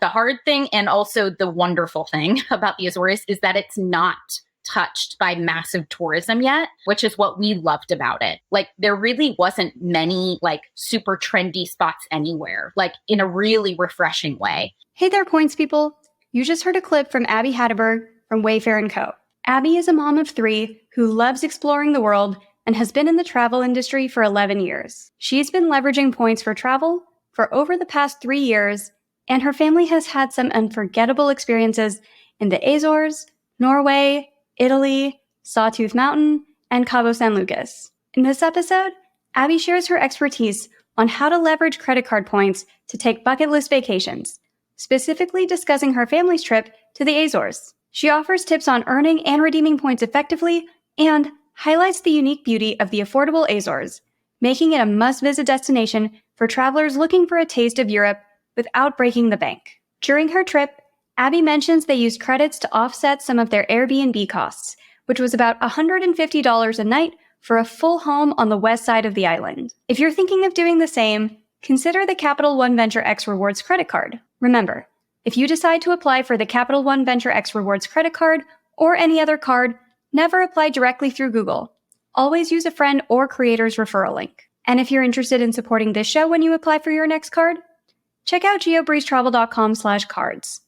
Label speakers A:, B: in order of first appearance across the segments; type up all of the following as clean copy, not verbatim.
A: The hard thing and also the wonderful thing about the Azores is that it's not touched by massive tourism yet, which is what we loved about it. Like there really wasn't many like super trendy spots anywhere, like in a really refreshing way.
B: Hey there, Points people. You just heard a clip from Abby Hatteberg from Wayfair & Co. Abby is a mom of 3 who loves exploring the world and has been in the travel industry for 11 years. She's been leveraging points for travel for over the past 3 years, and her family has had some unforgettable experiences in the Azores, Norway, Italy, Sawtooth Mountain, and Cabo San Lucas. In this episode, Abby shares her expertise on how to leverage credit card points to take bucket list vacations, specifically discussing her family's trip to the Azores. She offers tips on earning and redeeming points effectively and highlights the unique beauty of the affordable Azores, making it a must-visit destination for travelers looking for a taste of Europe without breaking the bank. During her trip, Abby mentions they used credits to offset some of their Airbnb costs, which was about $150 a night for a full home on the west side of the island. If you're thinking of doing the same, consider the Capital One Venture X Rewards credit card. Remember, if you decide to apply for the Capital One Venture X Rewards credit card or any other card, never apply directly through Google. Always use a friend or creator's referral link. And if you're interested in supporting this show when you apply for your next card, check out geobreezetravel.com/cards.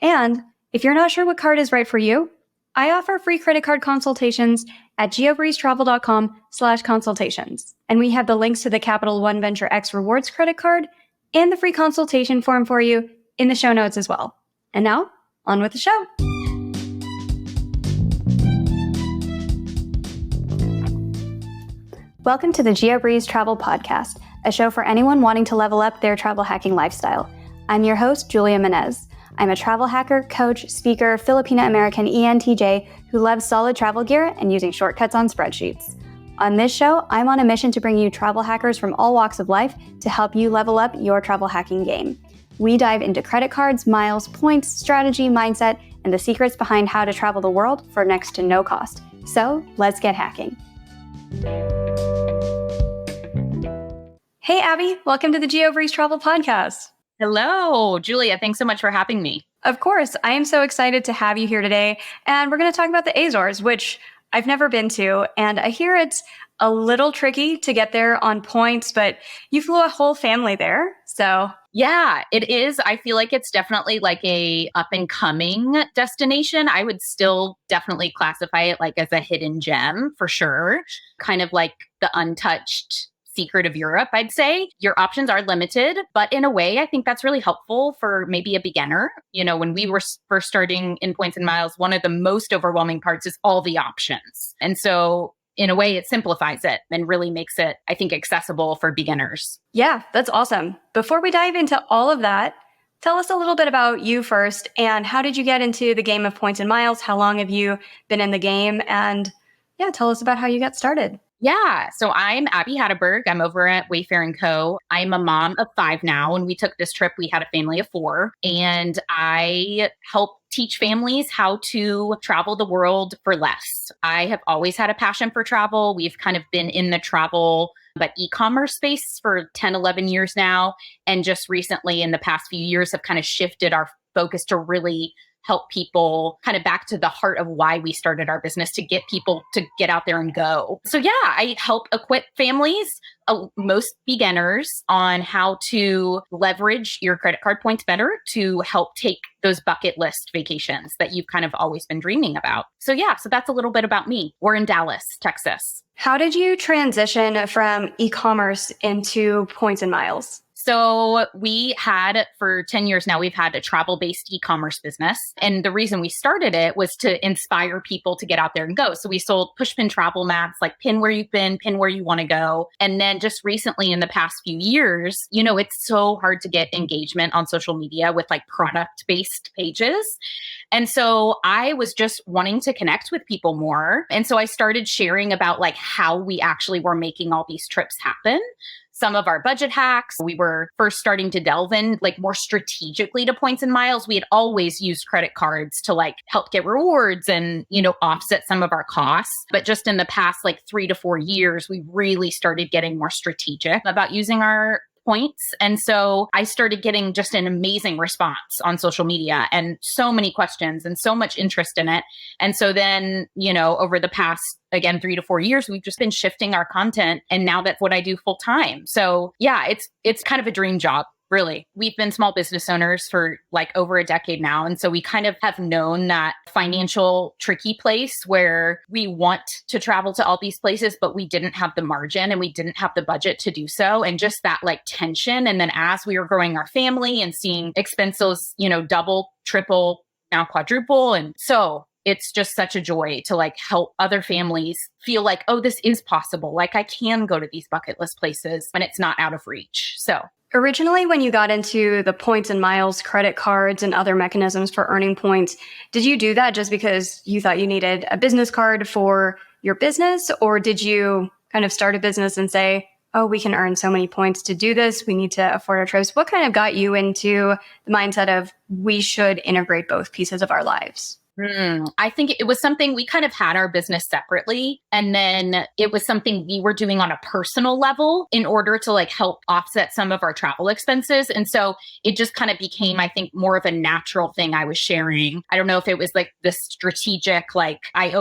B: And if you're not sure what card is right for you, I offer free credit card consultations at geobreezetravel.com/consultations. And we have the links to the Capital One Venture X Rewards credit card and the free consultation form for you in the show notes as well. And now, on with the show. Welcome to the Geobreeze Travel Podcast, a show for anyone wanting to level up their travel hacking lifestyle. I'm your host, Julia Menez. I'm a travel hacker, coach, speaker, Filipina-American ENTJ who loves solid travel gear and using shortcuts on spreadsheets. On this show, I'm on a mission to bring you travel hackers from all walks of life to help you level up your travel hacking game. We dive into credit cards, miles, points, strategy, mindset, and the secrets behind how to travel the world for next to no cost. So let's get hacking. Hey, Abby, welcome to the Geobreeze Travel Podcast.
A: Hello, Julia. Thanks so much for having me.
B: Of course. I am so excited to have you here today. And we're going to talk about the Azores, which I've never been to. And I hear it's a little tricky to get there on points, but you flew a whole family there. So
A: yeah, it is. I feel like it's definitely like a up and coming destination. I would still definitely classify it like as a hidden gem for sure. Kind of like the untouched secret of Europe, I'd say. Your options are limited, but in a way, I think that's really helpful for maybe a beginner. You know, when we were first starting in Points and Miles, one of the most overwhelming parts is all the options. And so in a way, it simplifies it and really makes it, I think, accessible for beginners.
B: Yeah, that's awesome. Before we dive into all of that, tell us a little bit about you first and how did you get into the game of Points and Miles? How long have you been in the game? And yeah, tell us about how you got started.
A: Yeah. So I'm Abby Hatteberg. I'm over at Wayfair & Co. I'm a mom of 5 now. When we took this trip, we had a family of 4. And I help teach families how to travel the world for less. I have always had a passion for travel. We've kind of been in the travel, but e-commerce space for 10, 11 years now. And just recently in the past few years have kind of shifted our focus to really help people kind of back to the heart of why we started our business, to get people to get out there and go. So yeah, I help equip families, most beginners, on how to leverage your credit card points better to help take those bucket list vacations that you've kind of always been dreaming about. So yeah, so that's a little bit about me. We're in Dallas, Texas.
B: How did you transition from e-commerce into Points and Miles?
A: So we had, for 10 years now, we've had a travel-based e-commerce business. And the reason we started it was to inspire people to get out there and go. So we sold pushpin travel maps, like pin where you've been, pin where you want to go. And then just recently in the past few years, you know, it's so hard to get engagement on social media with like product-based pages. And so I was just wanting to connect with people more. And so I started sharing about like how we actually were making all these trips happen. Some of our budget hacks. We were first starting to delve in like more strategically to Points and Miles. We had always used credit cards to like help get rewards and, you know, offset some of our costs. But just in the past like 3 to 4 years, we really started getting more strategic about using our points. And so I started getting just an amazing response on social media and so many questions and so much interest in it. And so then, over the past, again, 3 to 4 years, we've just been shifting our content. And now that's what I do full time. So yeah, it's kind of a dream job. Really. We've been small business owners for like over a decade now. And so we kind of have known that financial tricky place where we want to travel to all these places, but we didn't have the margin and we didn't have the budget to do so. And just that like tension. And then as we were growing our family and seeing expenses, double, triple, now quadruple. And so it's just such a joy to like help other families feel like, oh, this is possible. Like I can go to these bucket list places when it's not out of reach. So
B: originally, when you got into the points and miles, credit cards, and other mechanisms for earning points, did you do that just because you thought you needed a business card for your business? Or did you kind of start a business and say, oh, we can earn so many points to do this. We need to afford our trips. What kind of got you into the mindset of we should integrate both pieces of our lives?
A: I think it was something we kind of had our business separately. And then it was something we were doing on a personal level in order to like help offset some of our travel expenses. And so it just kind of became, I think, more of a natural thing I was sharing. I don't know if it was like the strategic, like I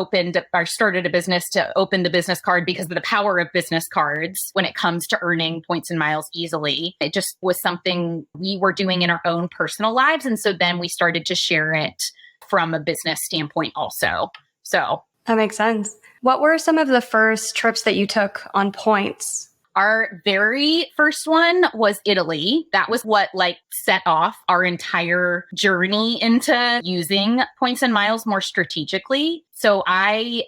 A: started a business to open the business card because of the power of business cards when it comes to earning points and miles easily. It just was something we were doing in our own personal lives. And so then we started to share it from a business standpoint also. So
B: that makes sense. What were some of the first trips that you took on points?
A: Our very first one was Italy. That was what like set off our entire journey into using points and miles more strategically. So I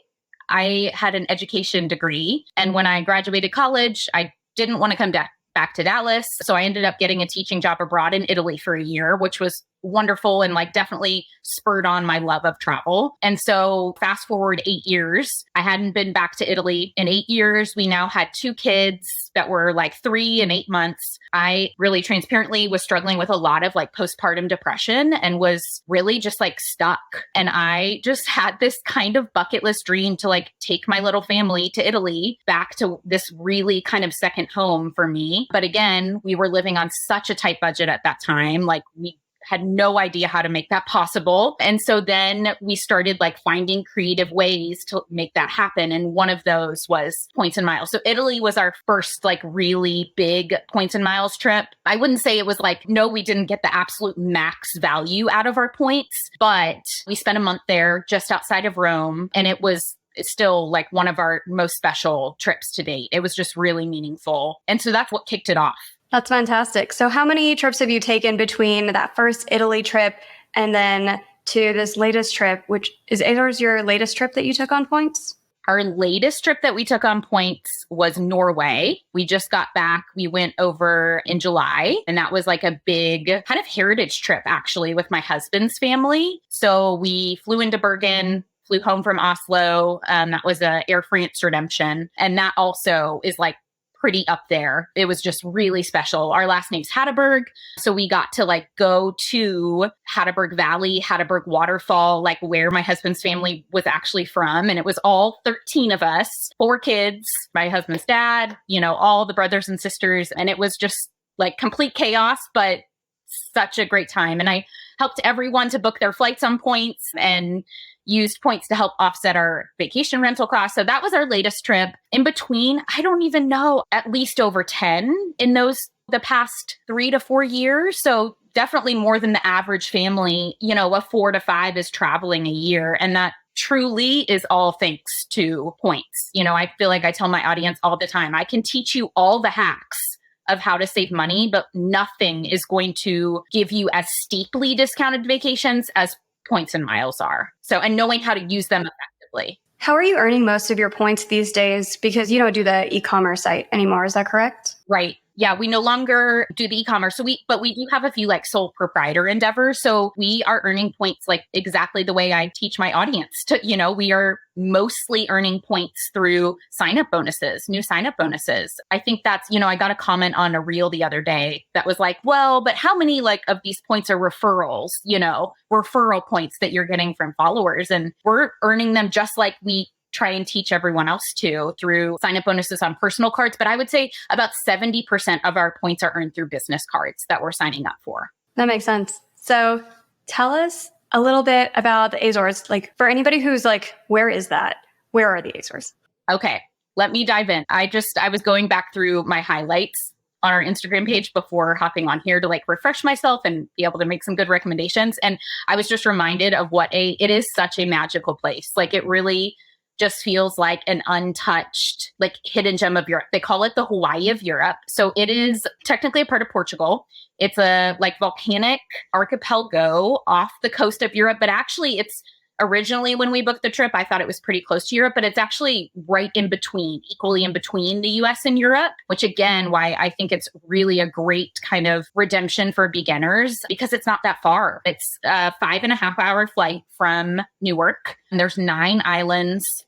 A: had an education degree, and when I graduated college, I didn't want to come back to Dallas. So I ended up getting a teaching job abroad in Italy for a year, which was wonderful and like definitely spurred on my love of travel. And so fast forward 8 years, I hadn't been back to Italy in 8 years. We now had 2 kids that were like 3 and 8 months. I really transparently was struggling with a lot of like postpartum depression and was really just like stuck. And I just had this kind of bucket list dream to like take my little family to Italy, back to this really kind of second home for me. But again, we were living on such a tight budget at that time. Like we had no idea how to make that possible. And so then we started like finding creative ways to make that happen. And one of those was points and miles. So Italy was our first like really big points and miles trip. I wouldn't say it was like, no, we didn't get the absolute max value out of our points, but we spent a month there just outside of Rome. And it was still like one of our most special trips to date. It was just really meaningful. And so that's what kicked it off.
B: That's fantastic. So how many trips have you taken between that first Italy trip and then to this latest trip, which is Azores your latest trip that you took on points?
A: Our latest trip that we took on points was Norway. We just got back. We went over in July, and that was like a big kind of heritage trip actually with my husband's family. So we flew into Bergen, flew home from Oslo. That was a Air France redemption. And that also is like pretty up there. It was just really special. Our last name's Hatteberg. So we got to like go to Hatteberg Valley, Hatteberg Waterfall, like where my husband's family was actually from. And it was all 13 of us, 4 kids, my husband's dad, all the brothers and sisters. And it was just like complete chaos, but such a great time. And I helped everyone to book their flights on points and used points to help offset our vacation rental costs. So that was our latest trip. In between, I don't even know, at least over 10 in the past 3 to 4 years. So definitely more than the average family, a 4 to 5 is traveling a year. And that truly is all thanks to points. I feel like I tell my audience all the time, I can teach you all the hacks of how to save money, but nothing is going to give you as steeply discounted vacations as points and miles are. So, and knowing how to use them effectively.
B: How are you earning most of your points these days? Because you don't do the e-commerce site anymore. Is that correct?
A: Right. Yeah, we no longer do the e-commerce. But we do have a few like sole proprietor endeavors. So we are earning points like exactly the way I teach my audience to, we are mostly earning points through new sign-up bonuses. I think that's, I got a comment on a reel the other day that was like, well, but how many like of these points are referrals, referral points that you're getting from followers? And we're earning them just like we try and teach everyone else too through sign-up bonuses on personal cards. But I would say about 70% of our points are earned through business cards that we're signing up for.
B: That makes sense. So tell us a little bit about the Azores. Like for anybody who's like, where is that? Where are the Azores?
A: Okay, let me dive in. I was going back through my highlights on our Instagram page before hopping on here to like refresh myself and be able to make some good recommendations. And I was just reminded of it is such a magical place. Like it really just feels like an untouched, like hidden gem of Europe. They call it the Hawaii of Europe. So it is technically a part of Portugal. It's a like volcanic archipelago off the coast of Europe, but actually it's originally, when we booked the trip, I thought it was pretty close to Europe, but it's actually right in between, equally in between the US and Europe, which again, why I think it's really a great kind of redemption for beginners because it's not that far. It's a 5.5-hour flight from Newark. And there's 9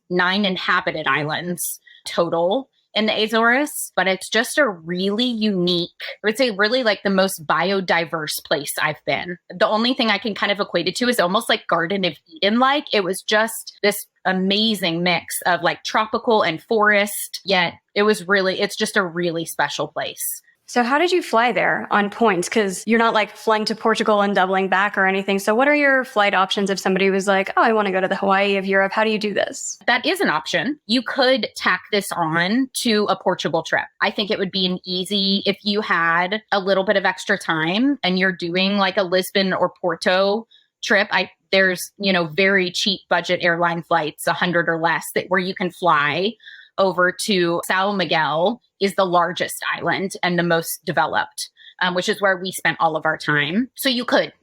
A: inhabited islands total in the Azores, but it's just a really unique, I would say really like the most biodiverse place I've been. The only thing I can kind of equate it to is almost like Garden of Eden-like. It was just this amazing mix of like tropical and forest, yet it's just a really special place.
B: So how did you fly there on points? Because you're not like flying to Portugal and doubling back or anything. So what are your flight options if somebody was like, oh, I want to go to the Hawaii of Europe? How do you do this?
A: That is an option. You could tack this on to a Portugal trip. I think it would be an easy, if you had a little bit of extra time and you're doing like a Lisbon or Porto trip, there's, very cheap budget airline flights, 100 or less, where you can fly over to São Miguel is the largest island and the most developed, which is where we spent all of our time. So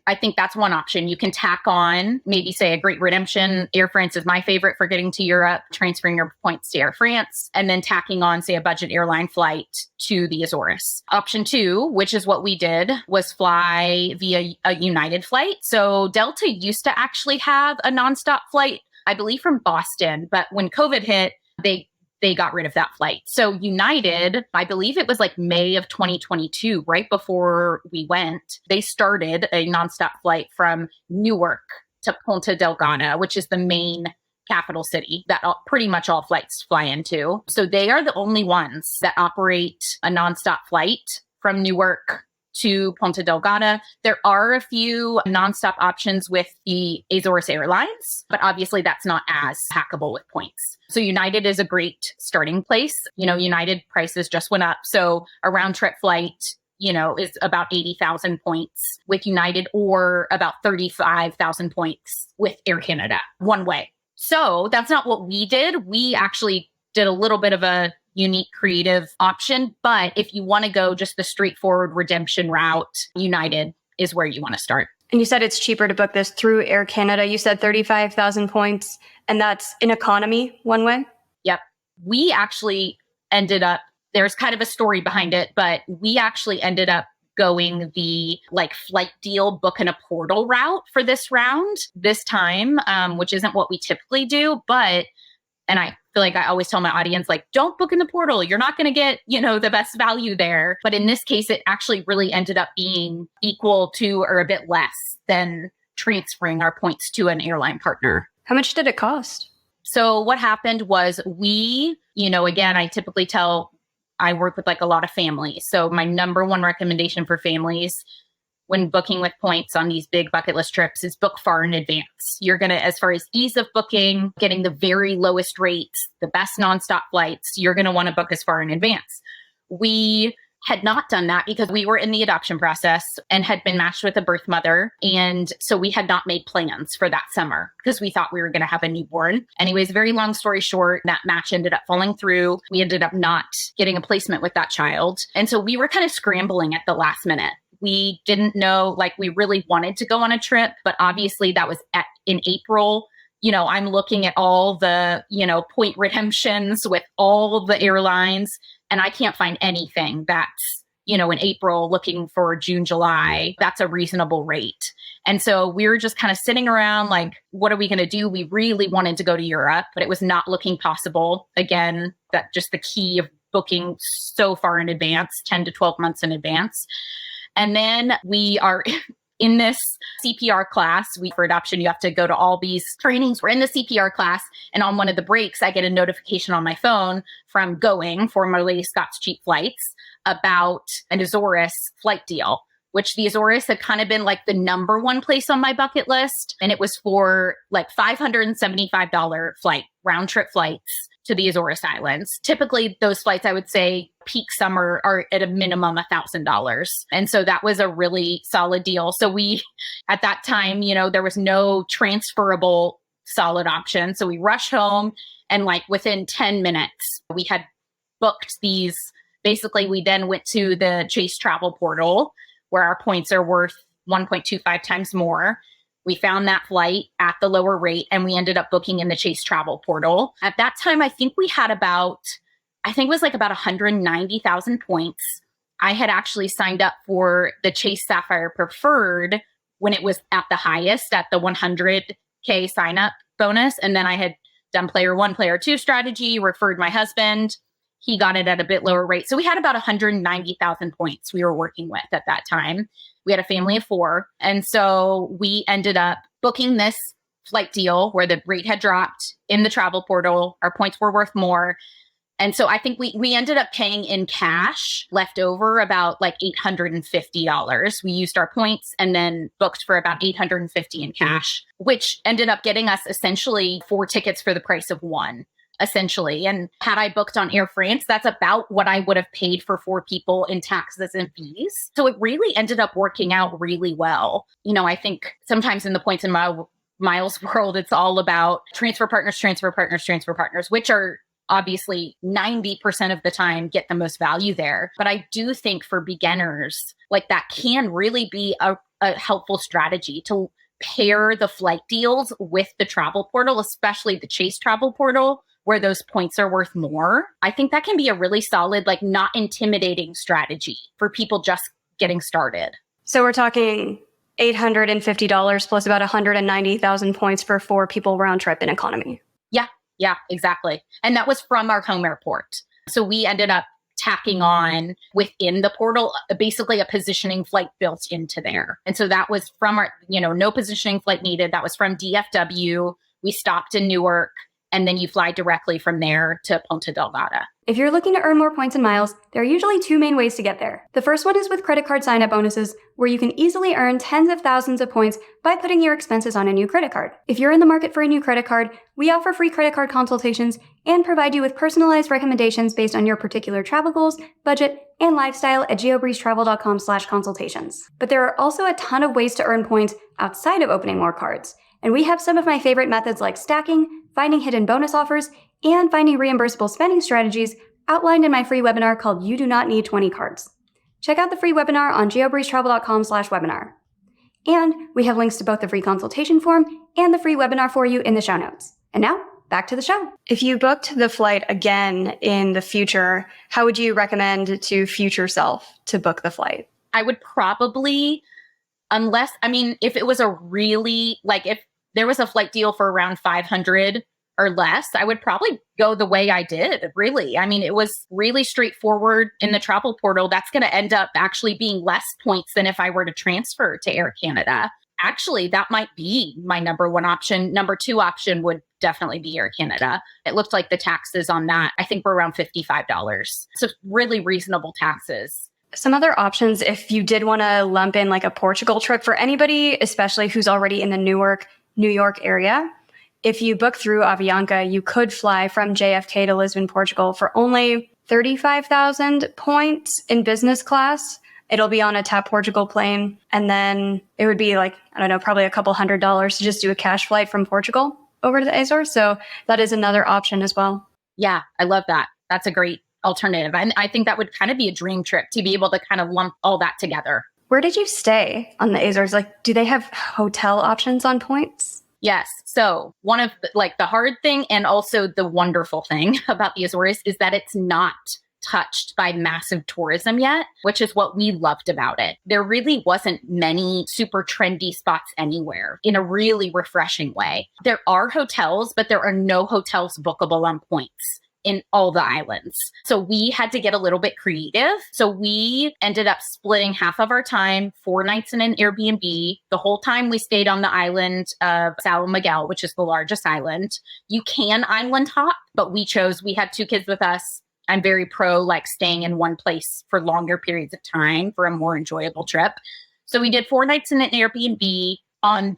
A: I think that's one option. You can tack on, maybe say a Great Redemption. Air France is my favorite for getting to Europe, transferring your points to Air France, and then tacking on, say, a budget airline flight to the Azores. Option 2, which is what we did, was fly via a United flight. So Delta used to actually have a nonstop flight, I believe from Boston, but when COVID hit, they got rid of that flight. So United, I believe it was like May of 2022, right before we went, they started a nonstop flight from Newark to Ponta Delgada, which is the main capital city that pretty much all flights fly into. So they are the only ones that operate a nonstop flight from Newark to Ponta Delgada. There are a few nonstop options with the Azores Airlines, but obviously that's not as hackable with points. So United is a great starting place. United prices just went up. So a round trip flight, is about 80,000 points with United or about 35,000 points with Air Canada one way. So that's not what we did. We actually did a little bit of a unique creative option. But if you want to go just the straightforward redemption route, United is where you want to start.
B: And you said it's cheaper to book this through Air Canada. You said 35,000 points, and that's in economy one way?
A: Yep. We actually ended up, there's kind of a story behind it, but we actually ended up going the like flight deal book in a portal route for this round this time, which isn't what we typically do. And I feel like I always tell my audience, like, don't book in the portal. You're not going to get, the best value there. But in this case, it actually really ended up being equal to or a bit less than transferring our points to an airline partner.
B: How much did it cost?
A: So what happened was again, I work with like a lot of families. So my number one recommendation for families when booking with points on these big bucket list trips is book far in advance. You're going to, as far as ease of booking, getting the very lowest rates, the best nonstop flights, you're going to want to book as far in advance. We had not done that because we were in the adoption process and had been matched with a birth mother. And so we had not made plans for that summer because we thought we were going to have a newborn. Anyways, very long story short, that match ended up falling through. We ended up not getting a placement with that child. And so we were kind of scrambling at the last minute. We didn't know, we really wanted to go on a trip, but obviously that was in April. I'm looking at all the, point redemptions with all the airlines, and I can't find anything that's, in April looking for June, July, that's a reasonable rate. And so we were just kind of sitting around what are we going to do? We really wanted to go to Europe, but it was not looking possible. Again, that just the key of booking so far in advance, 10 to 12 months in advance. And then we are in this CPR class. For adoption, you have to go to all these trainings. We're in the CPR class, and on one of the breaks, I get a notification on my phone from Going, formerly Scott's Cheap Flights, about an Azores flight deal, which the Azores had kind of been like the number one place on my bucket list. And it was for like $575 flight, round trip flights to the Azores Islands. Typically, those flights, I would say, peak summer are at a minimum $1,000. And so that was a really solid deal. So we, at that time, there was no transferable solid option. So we rushed home, and like within 10 minutes, we had booked these. Basically, we then went to the Chase travel portal where our points are worth 1.25 times more. We found that flight at the lower rate, and we ended up booking in the Chase travel portal. At that time, I think we had about 190,000 points. I had actually signed up for the Chase Sapphire Preferred when it was at the highest, at the 100K sign up bonus. And then I had done player 1, player 2 strategy, referred my husband. He got it at a bit lower rate. So we had about 190,000 points we were working with at that time. We had a family of 4. And so we ended up booking this flight deal where the rate had dropped in the travel portal. Our points were worth more. And so I think we ended up paying in cash, left over about like $850. We used our points and then booked for about $850 in cash, which ended up getting us essentially 4 tickets for the price of 1. Essentially. And had I booked on Air France, that's about what I would have paid for 4 people in taxes and fees. So it really ended up working out really well. I think sometimes in the points and miles world, it's all about transfer partners, which are obviously 90% of the time get the most value there. But I do think for beginners, like that can really be a helpful strategy to pair the flight deals with the travel portal, especially the Chase travel portal, where those points are worth more. I think that can be a really solid, like not intimidating strategy for people just getting started.
B: So we're talking $850 plus about 190,000 points for 4 people round trip in economy.
A: Yeah, exactly. And that was from our home airport. So we ended up tacking on within the portal, basically a positioning flight built into there. And so that was from our, no positioning flight needed. That was from DFW. We stopped in Newark, and then you fly directly from there to Ponta Delgada.
B: If you're looking to earn more points and miles, there are usually 2 main ways to get there. The first one is with credit card sign-up bonuses, where you can easily earn tens of thousands of points by putting your expenses on a new credit card. If you're in the market for a new credit card, we offer free credit card consultations and provide you with personalized recommendations based on your particular travel goals, budget, and lifestyle at geobreezetravel.com/consultations. But there are also a ton of ways to earn points outside of opening more cards. And we have some of my favorite methods like stacking, finding hidden bonus offers, and finding reimbursable spending strategies outlined in my free webinar called You Do Not Need 20 Cards. Check out the free webinar on geobreezetravel.com/webinar. And we have links to both the free consultation form and the free webinar for you in the show notes. And now, back to the show. If you booked the flight again in the future, how would you recommend to future self to book the flight?
A: I would probably, if it was a really, if there was a flight deal for around 500 or less, I would probably go the way I did, really. It was really straightforward in the travel portal. That's going to end up actually being less points than if I were to transfer to Air Canada. Actually, that might be my number 1 option. Number 2 option would definitely be Air Canada. It looked like the taxes on that, I think, were around $55. So really reasonable taxes.
B: Some other options, if you did want to lump in like a Portugal trip for anybody, especially who's already in the Newark, New York area, if you book through Avianca, you could fly from JFK to Lisbon, Portugal for only 35,000 points in business class. It'll be on a TAP Portugal plane. And then it would be probably a couple $100 to just do a cash flight from Portugal over to the Azores. So that is another option as well.
A: Yeah, I love that. That's a great alternative. And I think that would kind of be a dream trip to be able to kind of lump all that together.
B: Where did you stay on the Azores? Do they have hotel options on points?
A: Yes. So one of the hard thing and also the wonderful thing about the Azores is that it's not touched by massive tourism yet, which is what we loved about it. There really wasn't many super trendy spots anywhere in a really refreshing way. There are hotels, but there are no hotels bookable on points in all the islands. So we had to get a little bit creative. So we ended up splitting half of our time, 4 nights in an Airbnb. The whole time we stayed on the island of San Miguel, which is the largest island. You can island hop, but we had 2 kids with us. I'm very pro like staying in one place for longer periods of time for a more enjoyable trip. So we did 4 nights in an Airbnb on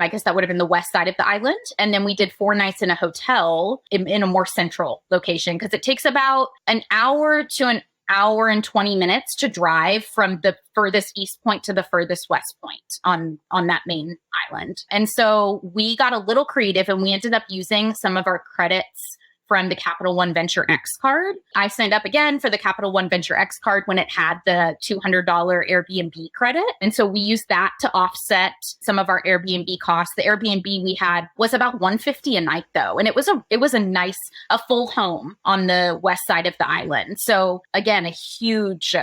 A: I guess that would have been the west side of the island. And then we did 4 nights in a hotel in a more central location, because it takes about an hour to an hour and 20 minutes to drive from the furthest east point to the furthest west point on that main island. And so we got a little creative and we ended up using some of our credits from the Capital One Venture X card. I signed up again for the Capital One Venture X card when it had the $200 Airbnb credit. And so we used that to offset some of our Airbnb costs. The Airbnb we had was about $150 a night though. And it was a full home on the west side of the island. So again, a huge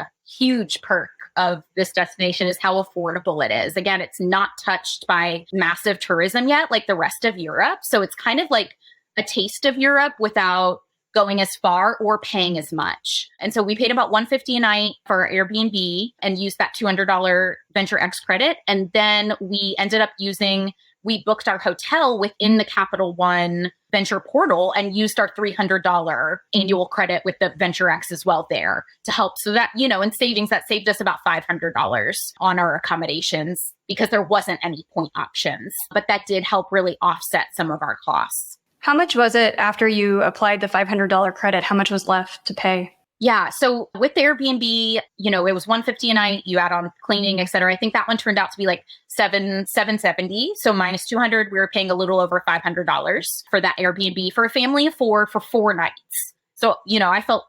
A: perk of this destination is how affordable it is. Again, it's not touched by massive tourism yet, like the rest of Europe. So it's kind of like a taste of Europe without going as far or paying as much. And so we paid about $150 a night for our Airbnb and used that $200 Venture X credit. And then we booked our hotel within the Capital One Venture portal and used our $300 annual credit with the Venture X as well there to help. So that, in savings, that saved us about $500 on our accommodations because there wasn't any point options. But that did help really offset some of our costs.
B: How much was it after you applied the $500 credit? How much was left to pay?
A: Yeah. So with the Airbnb, it was $150 a night. You add on cleaning, et cetera. I think that one turned out to be like $770. So minus $200, we were paying a little over $500 for that Airbnb for a family of 4 for 4 nights. So, I felt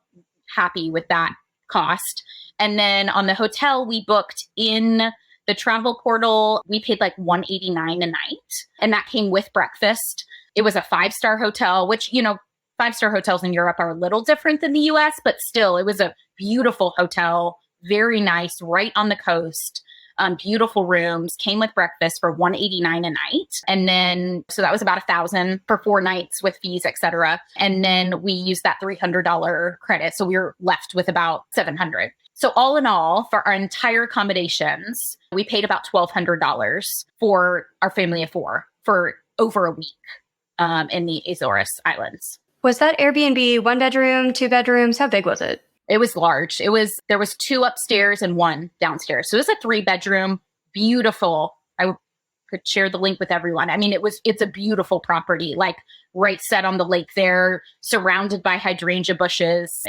A: happy with that cost. And then on the hotel, we booked in the travel portal. We paid like $189 a night, and that came with breakfast. It was a 5-star hotel, which, 5-star hotels in Europe are a little different than the US, but still, it was a beautiful hotel, very nice, right on the coast, beautiful rooms, came with breakfast for $189 a night. And then, so that was about $1,000 for 4 nights with fees, et cetera. And then we used that $300 credit. So we were left with about $700. So all in all, for our entire accommodations, we paid about $1,200 for our family of 4 for over a week. In the Azores Islands.
B: Was that Airbnb 1 bedroom, 2 bedrooms? How big was it?
A: It was large. There was 2 upstairs and 1 downstairs. So it was a 3-bedroom, beautiful. I could share the link with everyone. I mean, it's a beautiful property, like right set on the lake there, surrounded by hydrangea bushes.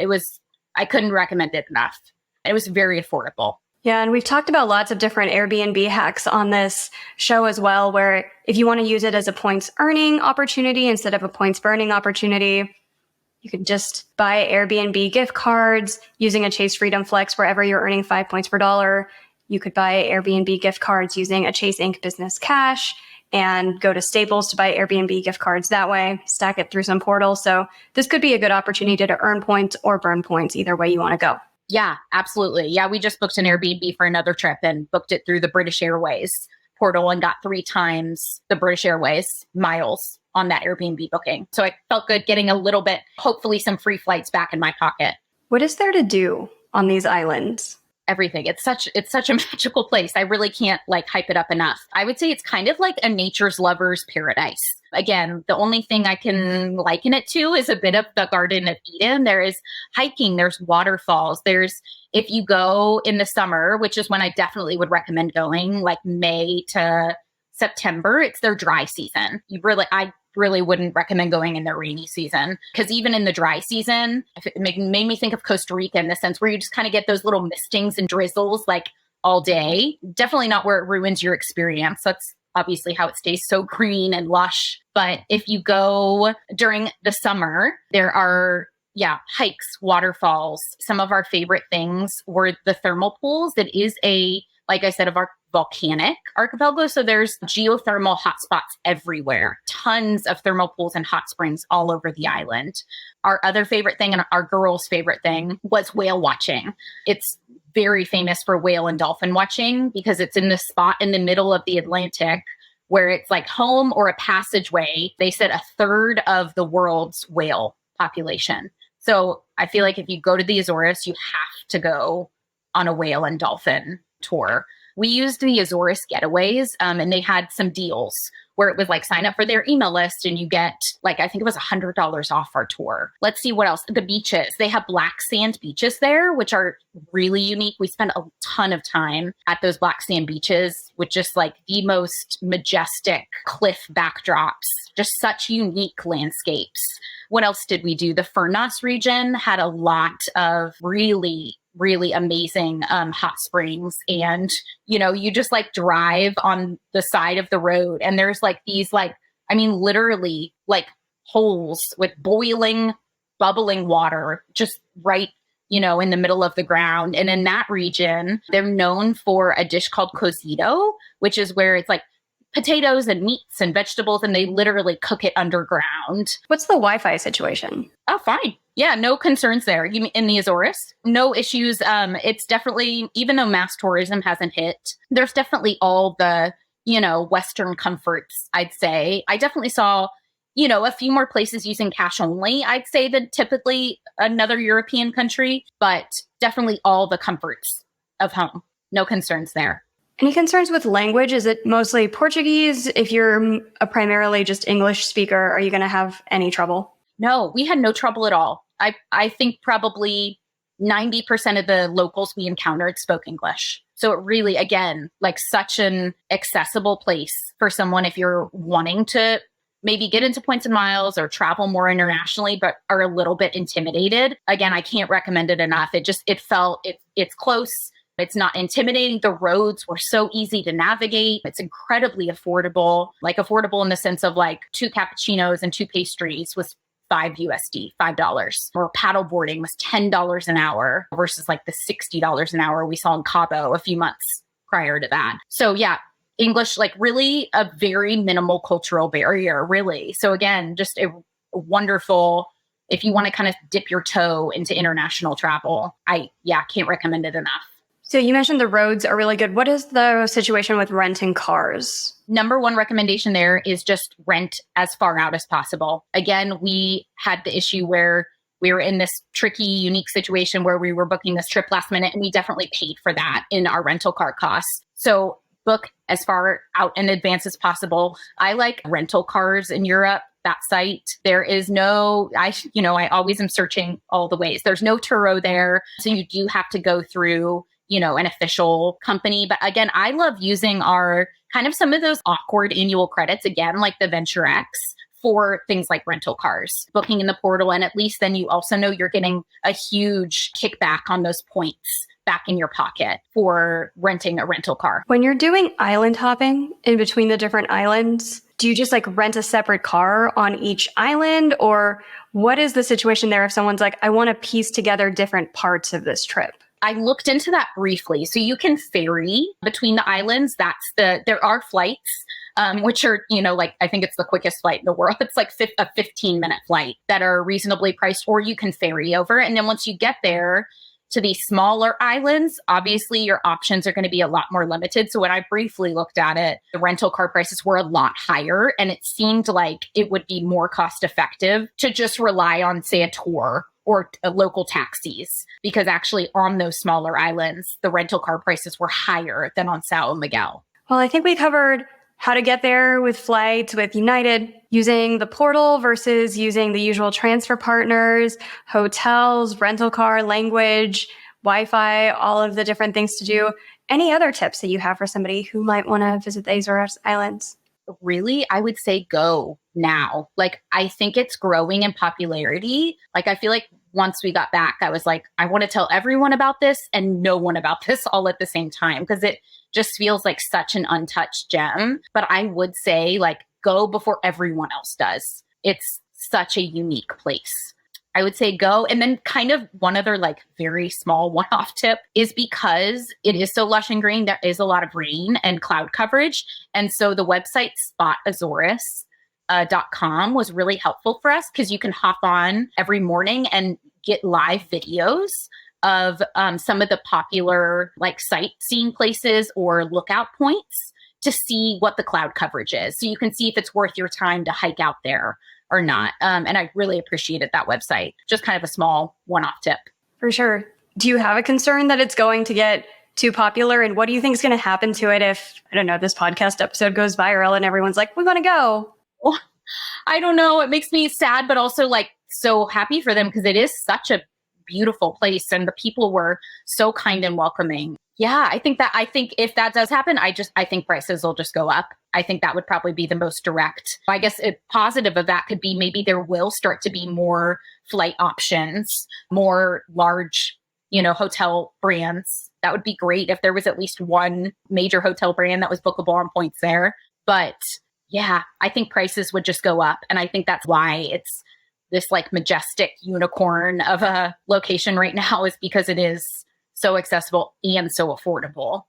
A: I couldn't recommend it enough. It was very affordable.
B: Yeah, and we've talked about lots of different Airbnb hacks on this show as well, where if you want to use it as a points earning opportunity instead of a points burning opportunity, you can just buy Airbnb gift cards using a Chase Freedom Flex wherever you're earning 5 points per dollar. You could buy Airbnb gift cards using a Chase Inc. Business Cash and go to Staples to buy Airbnb gift cards that way, stack it through some portal. So this could be a good opportunity to earn points or burn points, either way you want to go.
A: Yeah, absolutely. Yeah, we just booked an Airbnb for another trip and booked it through the British Airways portal and got 3 times the British Airways miles on that Airbnb booking. So I felt good getting a little bit, hopefully some free flights back in my pocket.
B: What is there to do on these islands?
A: Everything. It's such a magical place. I really can't hype it up enough. I would say it's kind of like a nature's lover's paradise. Again, the only thing I can liken it to is a bit of the Garden of Eden. There is hiking, there's waterfalls, if you go in the summer, which is when I definitely would recommend going, like May to September, it's their dry season. I really wouldn't recommend going in the rainy season, because even in the dry season, it made me think of Costa Rica in the sense where you just kind of get those little mistings and drizzles all day. Definitely not where it ruins your experience. That's obviously how it stays so green and lush. But if you go during the summer, there are hikes, waterfalls. Some of our favorite things were the thermal pools. It is like I said, of our volcanic archipelago. So there's geothermal hotspots everywhere, tons of thermal pools and hot springs all over the island. Our other favorite thing and our girls' favorite thing was whale watching. It's very famous for whale and dolphin watching because it's in the spot in the middle of the Atlantic where it's like home or a passageway. They said 1/3 of the world's whale population. So I feel like if you go to the Azores, you have to go on a whale and dolphin tour. We used the Azores Getaways, and they had some deals where it was like sign up for their email list and you get like, I think it was $100 off our tour. Let's see what else. The beaches. They have black sand beaches there, which are really unique. We spent a ton of time at those black sand beaches with just like the most majestic cliff backdrops, just such unique landscapes. What else did we do? The Furnas region had a lot of really amazing hot springs. And, you know, you just like drive on the side of the road and there's like these like, I mean, literally like holes with boiling, bubbling water just right, you know, in the middle of the ground. And in that region, they're known for a dish called cocido, which is where it's like potatoes and meats and vegetables, and they literally cook it underground.
B: What's the Wi-Fi situation?
A: Oh, fine. Yeah, no concerns there. You mean in the Azores? No issues. It's definitely, even though mass tourism hasn't hit, there's definitely all the, you know, Western comforts, I'd say. I definitely saw, you know, a few more places using cash only, I'd say, than typically another European country, but definitely all the comforts of home. No concerns there.
B: Any concerns with language? Is it mostly Portuguese? If you're a primarily just English speaker, are you going to have any trouble?
A: No, we had no trouble at all. I think probably 90% of the locals we encountered spoke English. So it really, again, like such an accessible place for someone if you're wanting to maybe get into points and miles or travel more internationally, but are a little bit intimidated. Again, I can't recommend it enough. It's close. It's not intimidating. The roads were so easy to navigate. It's incredibly affordable, like affordable in the sense of like 2 cappuccinos and 2 pastries was $5. Or paddleboarding was $10 an hour versus like the $60 an hour we saw in Cabo a few months prior to that. So yeah, English, like really a very minimal cultural barrier, really. So again, just a wonderful, if you want to kind of dip your toe into international travel, can't recommend it enough.
B: So you mentioned the roads are really good. What is the situation with renting cars?
A: Number one recommendation there is just rent as far out as possible. Again, we had the issue where we were in this tricky, unique situation where we were booking this trip last minute, and we definitely paid for that in our rental car costs. So book as far out in advance as possible. I like rental cars in Europe. That site, there is no, I always am searching all the ways. There's no Turo there. So you do have to go through, you know, an official company. But again, I love using our kind of some of those awkward annual credits, again, like the Venture X, for things like rental cars, booking in the portal. And at least then you also know you're getting a huge kickback on those points back in your pocket for renting a rental car.
B: When you're doing island hopping in between the different islands, do you just like rent a separate car on each island? Or what is the situation there if someone's like, I want to piece together different parts of this trip?
A: I looked into that briefly. So you can ferry between the islands. There are flights, which are, you know, like, I think it's the quickest flight in the world. It's like a 15-minute flight that are reasonably priced, or you can ferry over. And then once you get there to these smaller islands, obviously your options are going to be a lot more limited. So when I briefly looked at it, the rental car prices were a lot higher, and it seemed like it would be more cost effective to just rely on, say, a tour or local taxis, because actually on those smaller islands, the rental car prices were higher than on São Miguel.
B: Well, I think we covered how to get there with flights with United, using the portal versus using the usual transfer partners, hotels, rental car, language, Wi-Fi, all of the different things to do. Any other tips that you have for somebody who might want to visit the Azores Islands?
A: Really, I would say go now. Like, I think it's growing in popularity. Like, I feel like once we got back, I was like, I want to tell everyone about this and no one about this all at the same time, because it just feels like such an untouched gem. But I would say, like, go before everyone else does. It's such a unique place. I would say go. And then kind of one other like very small one-off tip is, because it is so lush and green, there is a lot of rain and cloud coverage. And so the website spotazores.com was really helpful for us, because you can hop on every morning and get live videos of some of the popular like sightseeing places or lookout points to see what the cloud coverage is. So you can see if it's worth your time to hike out there, or not. And I really appreciated that website. Just kind of a small one-off tip.
B: For sure. Do you have a concern that it's going to get too popular? And what do you think is going to happen to it if, I don't know, this podcast episode goes viral and everyone's like, we want to go?
A: Well, I don't know. It makes me sad, but also like so happy for them because it is such a beautiful place and the people were so kind and welcoming. Yeah, I think if that does happen, I think prices will just go up. I think that would probably be the most direct. I guess a positive of that could be maybe there will start to be more flight options, more large, hotel brands. That would be great if there was at least one major hotel brand that was bookable on points there. But yeah, I think prices would just go up. And I think that's why it's this like majestic unicorn of a location right now, is because it is so accessible and so affordable.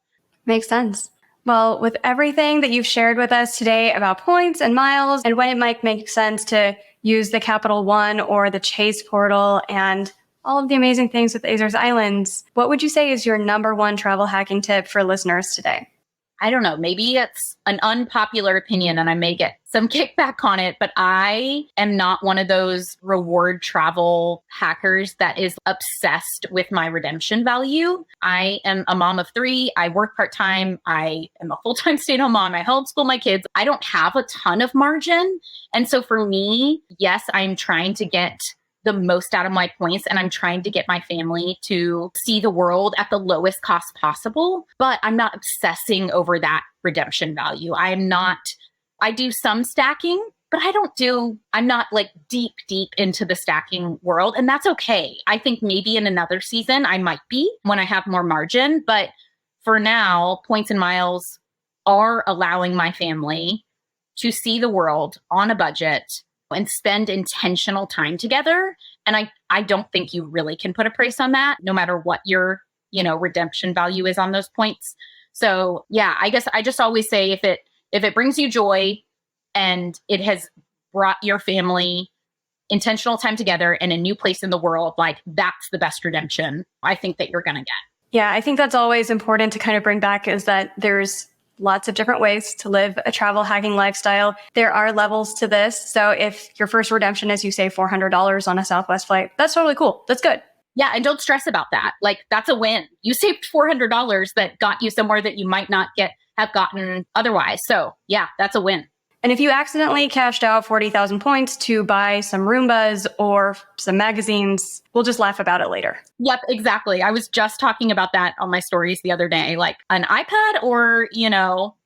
B: Makes sense. Well, with everything that you've shared with us today about points and miles and when it might make sense to use the Capital One or the Chase portal and all of the amazing things with Azores Islands, what would you say is your number one travel hacking tip for listeners today?
A: I don't know, maybe it's an unpopular opinion and I may get some kickback on it, but I am not one of those reward travel hackers that is obsessed with my redemption value. I am a mom of 3. I work part-time. I am a full-time stay-at-home mom. I homeschool my kids. I don't have a ton of margin. And so for me, yes, I'm trying to get the most out of my points and I'm trying to get my family to see the world at the lowest cost possible, but I'm not obsessing over that redemption value. I do some stacking, but I'm not like deep into the stacking world, and that's okay. I think maybe in another season I might be when I have more margin, but for now, points and miles are allowing my family to see the world on a budget and spend intentional time together. And I don't think you really can put a price on that, no matter what your, redemption value is on those points. So yeah, I guess I just always say if it brings you joy and it has brought your family intentional time together in a new place in the world, like that's the best redemption I think that you're going to get.
B: Yeah, I think that's always important to kind of bring back, is that there's lots of different ways to live a travel hacking lifestyle. There are levels to this. So if your first redemption is, you say, $400 on a Southwest flight, that's totally cool. That's good.
A: Yeah. And don't stress about that. Like that's a win. You saved $400 that got you somewhere that you might not have gotten otherwise. So yeah, that's a win.
B: And if you accidentally cashed out 40,000 points to buy some Roombas or some magazines, we'll just laugh about it later.
A: Yep, exactly. I was just talking about that on my stories the other day, like an iPad or,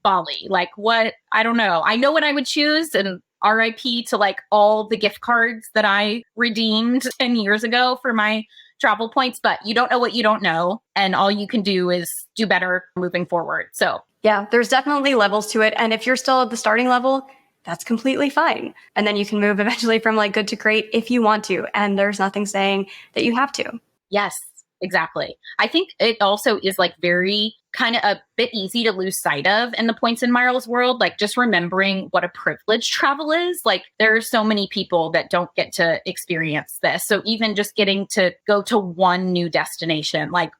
A: Bali, like what, I don't know. I know what I would choose, and RIP to like all the gift cards that I redeemed 10 years ago for my travel points, but you don't know what you don't know. And all you can do is do better moving forward. So
B: yeah, there's definitely levels to it. And if you're still at the starting level, that's completely fine. And then you can move eventually from like good to great if you want to. And there's nothing saying that you have to.
A: Yes, exactly. I think it also is like very kind of a bit easy to lose sight of in the points and miles world. Like just remembering what a privilege travel is. Like there are so many people that don't get to experience this. So even just getting to go to one new destination, like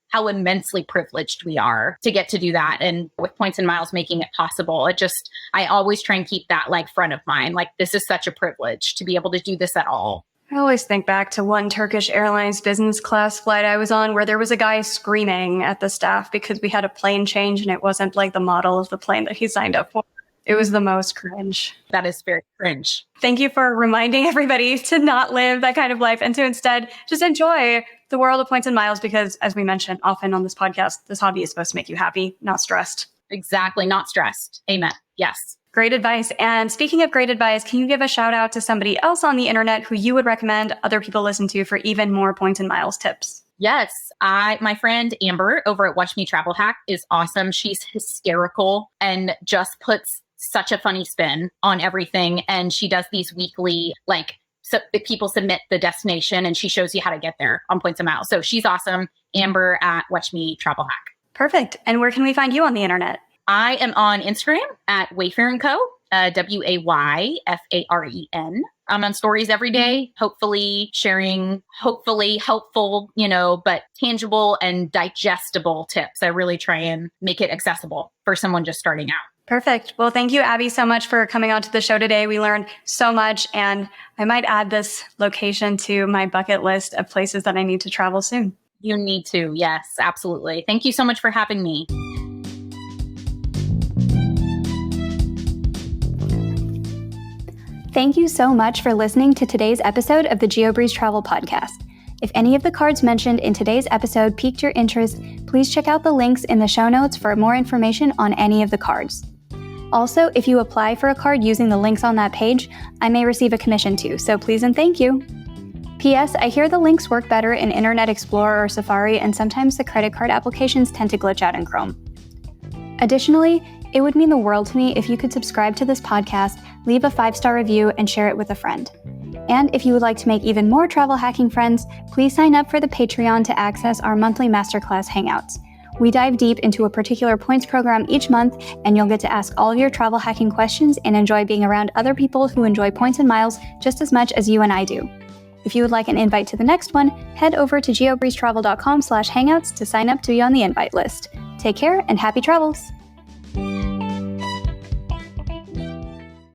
A: how immensely privileged we are to get to do that. And with points and miles making it possible, I always try and keep that like front of mind. Like this is such a privilege to be able to do this at all.
B: I always think back to one Turkish Airlines business class flight I was on where there was a guy screaming at the staff because we had a plane change and it wasn't like the model of the plane that he signed up for. It was the most cringe.
A: That is very cringe.
B: Thank you for reminding everybody to not live that kind of life and to instead just enjoy the world of points and miles, because as we mentioned often on this podcast, this hobby is supposed to make you happy, not stressed.
A: Exactly. Not stressed. Amen. Yes.
B: Great advice. And speaking of great advice, can you give a shout out to somebody else on the internet who you would recommend other people listen to for even more points and miles tips?
A: Yes. My friend Amber over at Watch Me Travel Hack is awesome. She's hysterical and just puts such a funny spin on everything. And she does these weekly, so people submit the destination and she shows you how to get there on points and miles. So she's awesome. Amber at Watch Me Travel Hack.
B: Perfect. And where can we find you on the internet?
A: I am on Instagram at Wayfair & Co, Wayfaren. I'm on stories every day, hopefully sharing, helpful, but tangible and digestible tips. I really try and make it accessible for someone just starting out.
B: Perfect. Well, thank you, Abby, so much for coming on to the show today. We learned so much, and I might add this location to my bucket list of places that I need to travel soon.
A: You need to. Yes, absolutely. Thank you so much for having me.
B: Thank you so much for listening to today's episode of the Geobreeze Travel Podcast. If any of the cards mentioned in today's episode piqued your interest, please check out the links in the show notes for more information on any of the cards. Also, if you apply for a card using the links on that page, I may receive a commission too, so please and thank you. P.S. I hear the links work better in Internet Explorer or Safari, and sometimes the credit card applications tend to glitch out in Chrome. Additionally, it would mean the world to me if you could subscribe to this podcast, leave a 5-star review, and share it with a friend. And if you would like to make even more travel hacking friends, please sign up for the Patreon to access our monthly masterclass hangouts. We dive deep into a particular points program each month, and you'll get to ask all of your travel hacking questions and enjoy being around other people who enjoy points and miles just as much as you and I do. If you would like an invite to the next one, head over to geobreezetravel.com/hangouts to sign up to be on the invite list. Take care and happy travels!